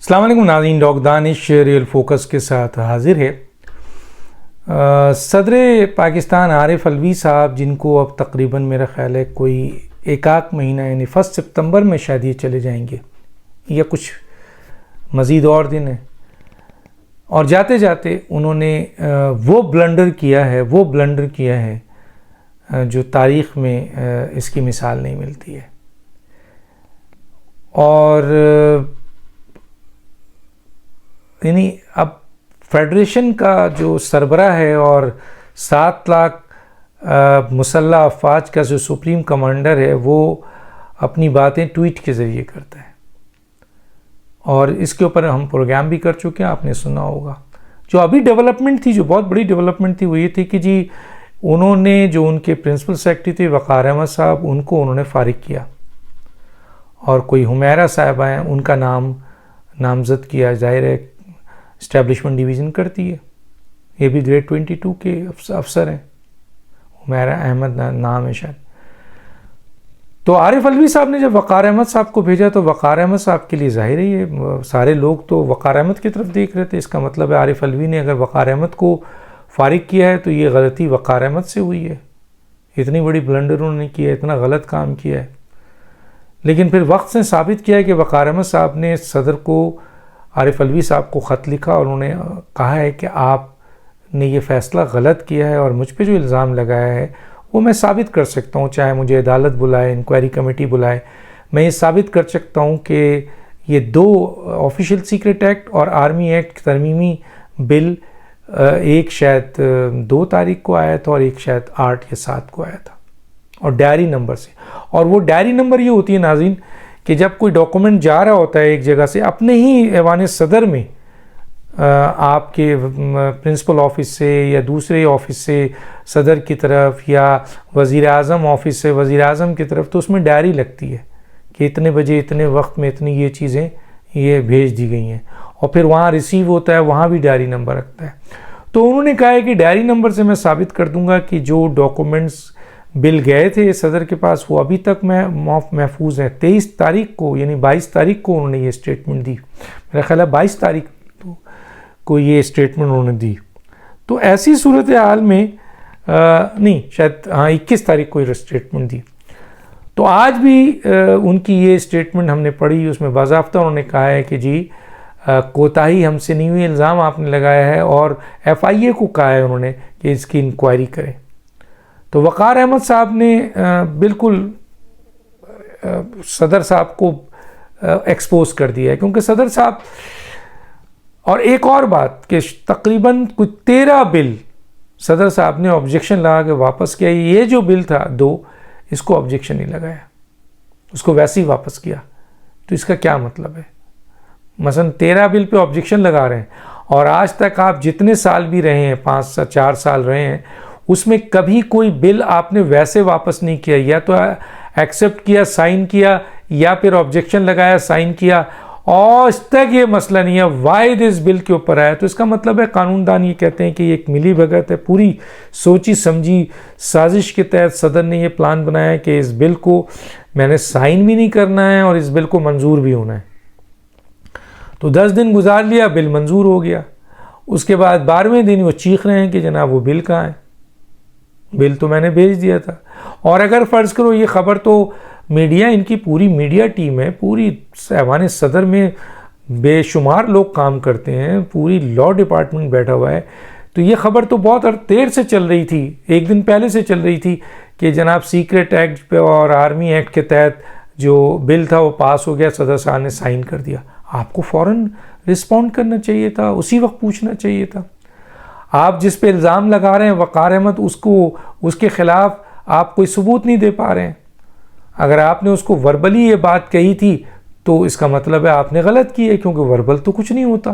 अस्सलाम वालेकुम नाज़रीन, डॉक्टर दानिश रियल फोकस के साथ हाजिर है। सदर पाकिस्तान आरिफ अलवी साहब, जिनको अब तकरीबन मेरा ख़्याल है कोई एक आध महीना यानी 1 सितंबर में शायद ये चले जाएंगे या कुछ मज़ीद और दिन है, और जाते जाते उन्होंने वो ब्लंडर किया है जो तारीख़ में इसकी मिसाल नहीं मिलती है। और यानी अब फेडरेशन का जो सरबराह है और 7 लाख मुसल्लह अफवाज का जो सुप्रीम कमांडर है, वो अपनी बातें ट्वीट के ज़रिए करता है, और इसके ऊपर हम प्रोग्राम भी कर चुके हैं, आपने सुना होगा। जो अभी डेवलपमेंट थी, जो बहुत बड़ी डेवलपमेंट थी, वो ये थी कि जी उन्होंने जो उनके प्रिंसिपल सेक्रेटरी थे वक़ार अहमद साहब, उनको उन्होंने फ़ारिग किया और कोई हुमैरा साहब आए, उनका नामज़द किया। ज़ाहिर है इस्टेब्लिशमेंट डिवीज़न करती है, ये भी ग्रेड 22 के अफसर हैं, हुमैरा अहमद नाम है शायद। तो आरिफ अलवी साहब ने जब वक़ार अहमद साहब को भेजा, तो वक़ार अहमद साहब के लिए ज़ाहिर है ये सारे लोग तो वक़ार अहमद की तरफ देख रहे थे। इसका मतलब है आरिफ अलवी ने अगर वक़ार अहमद को फ़ारिग किया है तो ये गलती वक़ार अहमद से हुई है। इतनी बड़ी ब्लंडर उन्होंने किया है, इतना गलत काम किया है। लेकिन फिर वक्त से साबित किया है कि वक़ार अहमद साहब ने सदर को, आरिफ अलवी साहब को ख़त लिखा और उन्होंने कहा है कि आपने ये फ़ैसला गलत किया है और मुझ पे जो इल्ज़ाम लगाया है वो मैं साबित कर सकता हूँ, चाहे मुझे अदालत बुलाए, इंक्वायरी कमेटी बुलाए, मैं ये साबित कर सकता हूँ कि ये 2 ऑफिशियल सीक्रेट एक्ट और आर्मी एक्ट तरमीमी बिल, एक शायद 2 तारीख को आया था और एक शायद 8 या 7 को आया था, और डायरी नंबर से। और वो डायरी नंबर ये होती है नाज़रीन कि जब कोई डॉक्यूमेंट जा रहा होता है एक जगह से, अपने ही ऐवान सदर में आपके प्रिंसिपल ऑफिस से या दूसरे ऑफिस से सदर की तरफ या वज़ीर आज़म ऑफिस से वज़ीर आज़म की तरफ, तो उसमें डायरी लगती है कि इतने बजे इतने वक्त में इतनी ये चीज़ें ये भेज दी गई हैं, और फिर वहाँ रिसीव होता है, वहाँ भी डायरी नंबर रखता है। तो उन्होंने कहा है कि डायरी नंबर से मैं साबित कर दूंगा कि जो डॉक्यूमेंट्स बिल गए थे सदर के पास वो अभी तक महफूज हैं। 23 तारीख को यानी 22 तारीख को उन्होंने ये स्टेटमेंट दी, मेरा ख्याल है 22 तारीख को ये स्टेटमेंट उन्होंने दी। तो ऐसी सूरत हाल में नहीं, शायद 21 तारीख को ये स्टेटमेंट दी। तो आज भी उनकी ये स्टेटमेंट हमने पढ़ी, उसमें बाज़ाब्ता उन्होंने कहा है कि जी कोताही हमसे नहीं हुई, इल्ज़ाम आपने लगाया है, और FIA को कहा है उन्होंने कि इसकी इंक्वायरी करें। तो वक़ार अहमद साहब ने बिल्कुल सदर साहब को एक्सपोज कर दिया है, क्योंकि सदर साहब, और एक और बात कि तकरीबन कुछ 13 बिल सदर साहब ने ऑब्जेक्शन लगा के वापस किया। ये जो बिल था 2, इसको ऑब्जेक्शन नहीं लगाया, उसको वैसे ही वापस किया। तो इसका क्या मतलब है? मसलन 13 बिल पे ऑब्जेक्शन लगा रहे हैं, और आज तक आप जितने साल भी रहे हैं, 5-4 साल रहे हैं, उसमें कभी कोई बिल आपने वैसे वापस नहीं किया, या तो एक्सेप्ट किया, साइन किया, या फिर ऑब्जेक्शन लगाया, साइन किया, और आज तक ये मसला नहीं है वाइद इस बिल के ऊपर आया। तो इसका मतलब है कानूनदान ये कहते हैं कि ये एक मिली भगत है, पूरी सोची समझी साजिश के तहत सदर ने ये प्लान बनाया कि इस बिल को मैंने साइन भी नहीं करना है और इस बिल को मंजूर भी होना है। तो 10 दिन गुजार लिया, बिल मंजूर हो गया। उसके बाद 12वें दिन वो चीख रहे हैं कि जनाब वो बिल कहाँ है, बिल तो मैंने भेज दिया था। और अगर फ़र्ज़ करो ये ख़बर तो मीडिया, इनकी पूरी मीडिया टीम है, पूरी ऐवान सदर में बेशुमार लोग काम करते हैं, पूरी लॉ डिपार्टमेंट बैठा हुआ है, तो ये ख़बर तो बहुत देर से चल रही थी, एक दिन पहले से चल रही थी कि जनाब सीक्रेट एक्ट पे और आर्मी एक्ट के तहत जो बिल था वो पास हो गया, सदर साहब ने साइन कर दिया। आपको फ़ौरन रिस्पॉन्ड करना चाहिए था, उसी वक्त पूछना चाहिए था। आप जिस पे इल्ज़ाम लगा रहे हैं वक़ार अहमद, उसके ख़िलाफ़ आप कोई सबूत नहीं दे पा रहे हैं। अगर आपने उसको वर्बली ये बात कही थी तो इसका मतलब है आपने गलत की है, क्योंकि वर्बल तो कुछ नहीं होता,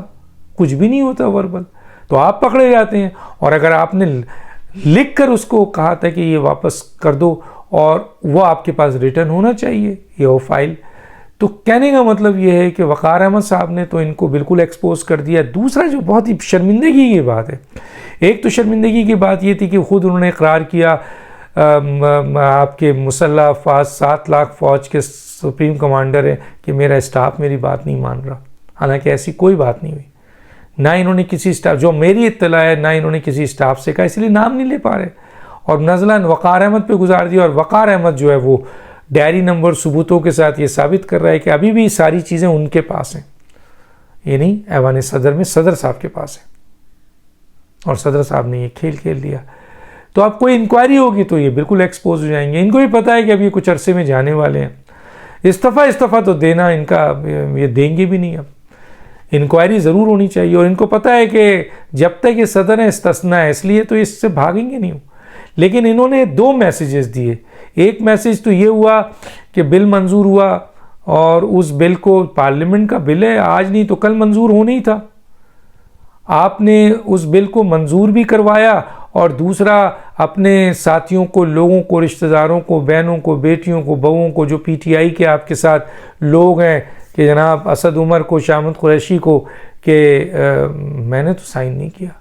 कुछ भी नहीं होता वर्बल, तो आप पकड़े जाते हैं। और अगर आपने लिख कर उसको कहा था कि ये वापस कर दो, और वो आपके पास रिटर्न होना चाहिए ये वो फाइल, तो कहने का मतलब ये है कि वक़ार अहमद साहब ने तो इनको बिल्कुल एक्सपोज कर दिया। दूसरा जो बहुत ही शर्मिंदगी की बात है, एक तो शर्मिंदगी की बात ये थी कि ख़ुद उन्होंने इकरार किया आपके मुसल्लह अफवाज 7 लाख फ़ौज के सुप्रीम कमांडर हैं कि मेरा स्टाफ मेरी बात नहीं मान रहा, हालांकि ऐसी कोई बात नहीं हुई, ना इन्होंने किसी स्टाफ, जो मेरी इत्तला है, ना इन्होंने किसी स्टाफ से कहा, इसलिए नाम नहीं ले पा रहे। और नज़लन वक़ार अहमद पे गुजार दिया, और वक़ार अहमद जो है वो डायरी नंबर सबूतों के साथ ये साबित कर रहा है कि अभी भी सारी चीज़ें उनके पास हैं, ये नहीं ऐवान सदर में सदर साहब के पास है, और सदर साहब ने ये खेल खेल दिया। तो अब कोई इंक्वायरी होगी तो ये बिल्कुल एक्सपोज हो जाएंगे। इनको भी पता है कि अब ये कुछ अरसे में जाने वाले हैं, इस्तीफ़ा तो देना इनका, ये देंगे भी नहीं। अब इंक्वायरी ज़रूर होनी चाहिए, और इनको पता है कि जब तक ये सदर है इस्तिस्ना है, इसलिए तो इससे भागेंगे नहीं। लेकिन इन्होंने 2 मैसेजेस दिए। एक मैसेज तो ये हुआ कि बिल मंजूर हुआ, और उस बिल को, पार्लियामेंट का बिल है, आज नहीं तो कल मंजूर होना ही था, आपने उस बिल को मंजूर भी करवाया, और दूसरा अपने साथियों को, लोगों को, रिश्तेदारों को, बहनों को, बेटियों को, बहुओं को, जो पीटीआई के आपके साथ लोग हैं, कि जनाब असद उमर को, शाह महमूद कुरैशी को, कि मैंने तो साइन नहीं किया,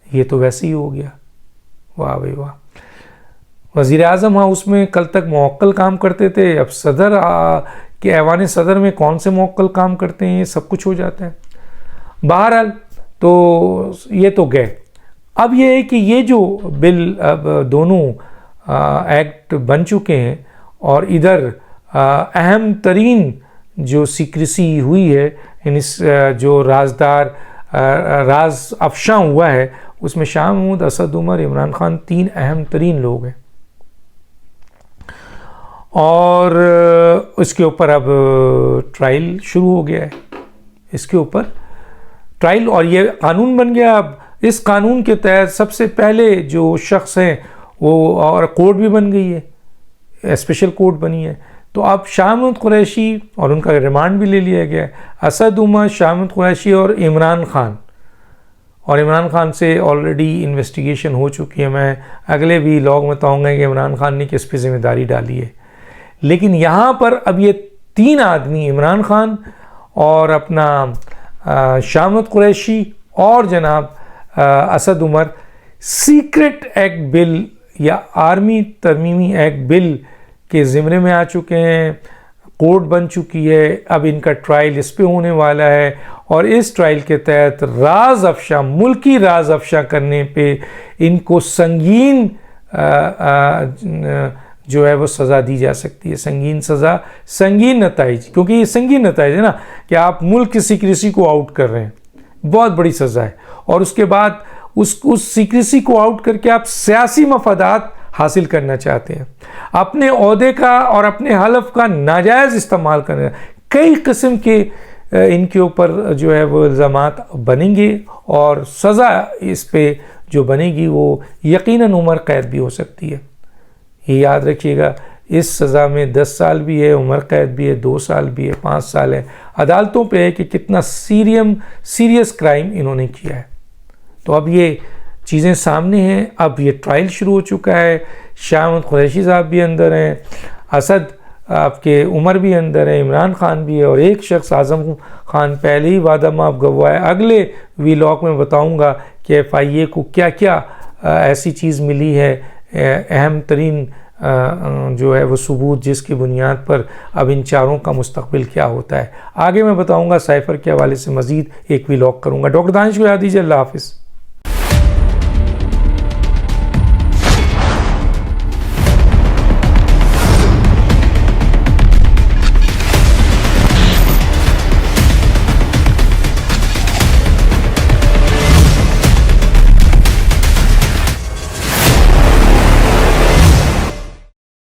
ये तो वैसे ही हो गया। वाह भाई वाह। वज़ीर आज़म हाउस में कल तक मुवक्किल काम करते थे, अब सदर के ऐवान सदर में कौन से मुवक्किल काम करते हैं, ये सब कुछ हो जाता है। बहरहाल तो ये तो गए। अब ये है कि ये जो बिल, अब दोनों एक्ट बन चुके हैं, और इधर अहम तरीन जो सीक्रेसी हुई है, इन इस जो राज अफशा हुआ है, उसमें शाह महमूद, असद उमर, इमरान खान 3 अहम तरीन लोग हैं। और इसके ऊपर अब ट्रायल शुरू हो गया है, इसके ऊपर ट्रायल, और ये कानून बन गया। अब इस कानून के तहत सबसे पहले जो शख्स हैं वो, और कोर्ट भी बन गई है, स्पेशल कोर्ट बनी है। तो अब शाह महमूद कुरैशी, और उनका रिमांड भी ले लिया गया है, असद उमर, शाह महमूद कुरैशी और इमरान खान। और इमरान खान से ऑलरेडी इन्वेस्टिगेशन हो चुकी है। मैं अगले भी व्लॉग में बताऊँगा कि इमरान खान ने किस पे जिम्मेदारी डाली है। लेकिन यहाँ पर अब ये 3 आदमी, इमरान खान और अपना शाह महमूद कुरैशी और जनाब Asad Umar, secret act bill या आर्मी तरमीमी एक्ट बिल के ज़िम्मे में आ चुके हैं। कोर्ट बन चुकी है, अब इनका ट्रायल इस पे होने वाला है, और इस ट्रायल के तहत राज अफशा, मुल्की राज अफशा करने पे इनको संगीन जो है वो सज़ा दी जा सकती है। संगीन सज़ा, संगीन नताइज, क्योंकि ये संगीन नताइज है ना, कि आप मुल्क की सीक्रेसी को आउट कर रहे हैं, बहुत बड़ी सज़ा है। और उसके बाद उस सीक्रेसी को आउट करके आप सियासी मफादात हासिल करना चाहते हैं, अपने ओहदे का और अपने हलफ का नाजायज़ इस्तेमाल करना। कई किस्म के इनके ऊपर जो है वो इल्ज़ामात बनेंगे, और सज़ा इस पे जो बनेगी वो यकीनन उम्र कैद भी हो सकती है। ये याद रखिएगा, इस सज़ा में 10 साल भी है, उम्र कैद भी है, 2 साल भी है, 5 साल है। अदालतों पे है कि कितना सीरियस क्राइम इन्होंने किया है। तो अब ये चीज़ें सामने हैं। अब ये ट्रायल शुरू हो चुका है। शाह महमूद कुरैशी साहब भी अंदर हैं, असद आपके उमर भी अंदर है, इमरान खान भी है, और एक शख्स आज़म खान पहले ही वादा माफ गवाह है। अगले व्लॉग में बताऊंगा कि FIA को क्या क्या ऐसी चीज़ मिली है, अहम तरीन जो है वो सबूत, जिसकी बुनियाद पर अब इन चारों का मुस्तकबिल क्या होता है। आगे मैं बताऊंगा, साइफ़र के हवाले से मज़ीद एक व्लॉग करूंगा। डॉक्टर दानिश को याद दीजिए। अल्लाह हाफ़िज़।